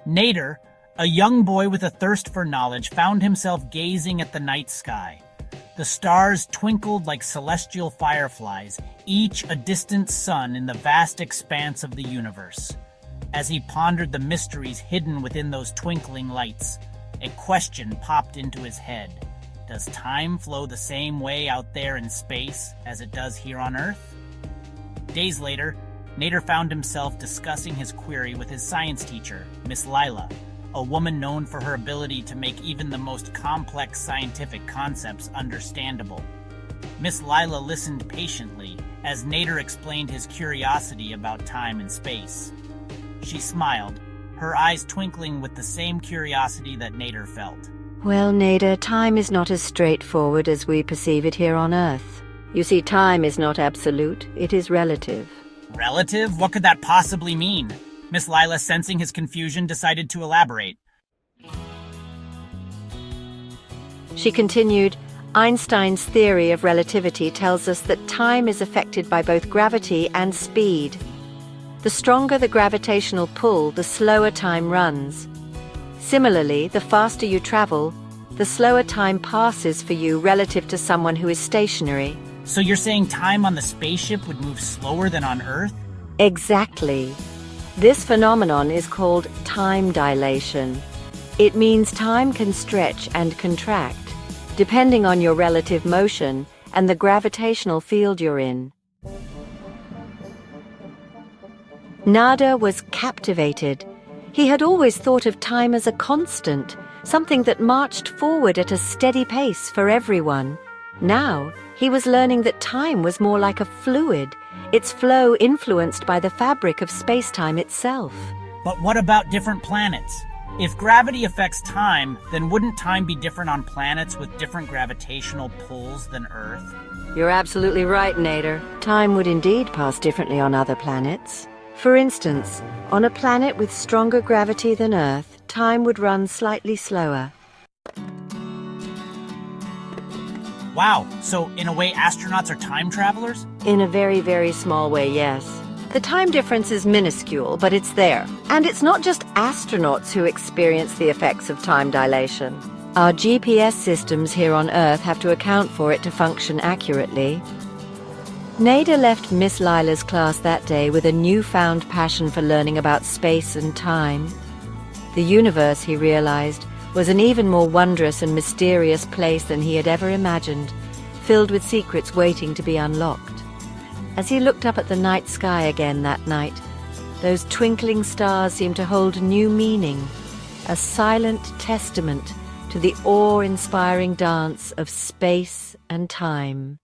Nader, a young boy with a thirst for knowledge, found himself gazing at the night sky. The stars twinkled like celestial fireflies, each a distant sun in the vast expanse of the universe. As he pondered the mysteries hidden within those twinkling lights, a question popped into his head. Does time flow the same way out there in space as it does here on Earth? Days later, Nader found himself discussing his query with his science teacher, Miss Lila, a woman known for her ability to make even the most complex scientific concepts understandable. Miss Lila listened patiently as Nader explained his curiosity about time and space. She smiled, her eyes twinkling with the same curiosity that Nader felt. Well, Nader, time is not as straightforward as we perceive it here on Earth. You see, time is not absolute, it is relative. Relative? What could that possibly mean? Miss Lila, sensing his confusion, decided to elaborate. She continued, Einstein's theory of relativity tells us that time is affected by both gravity and speed. The stronger the gravitational pull, the slower time runs. Similarly, the faster you travel, the slower time passes for you relative to someone who is stationary. So you're saying time on the spaceship would move slower than on Earth? Exactly. This phenomenon is called time dilation. It means time can stretch and contract, depending on your relative motion and the gravitational field you're in. Nader was captivated. He had always thought of time as a constant, something that marched forward at a steady pace for everyone. Now, he was learning that time was more like a fluid, its flow influenced by the fabric of space-time itself. But what about different planets? If gravity affects time, then wouldn't time be different on planets with different gravitational pulls than Earth? You're absolutely right, Nader. Time would indeed pass differently on other planets. For instance, on a planet with stronger gravity than Earth, time would run slightly slower. Wow, so in a way astronauts are time travelers? In a very, very small way, yes. The time difference is minuscule, but it's there. And it's not just astronauts who experience the effects of time dilation. Our GPS systems here on Earth have to account for it to function accurately. Nader left Miss Lila's class that day with a newfound passion for learning about space and time. The universe, he realized, was an even more wondrous and mysterious place than he had ever imagined, filled with secrets waiting to be unlocked. As he looked up at the night sky again that night, those twinkling stars seemed to hold new meaning, a silent testament to the awe-inspiring dance of space and time.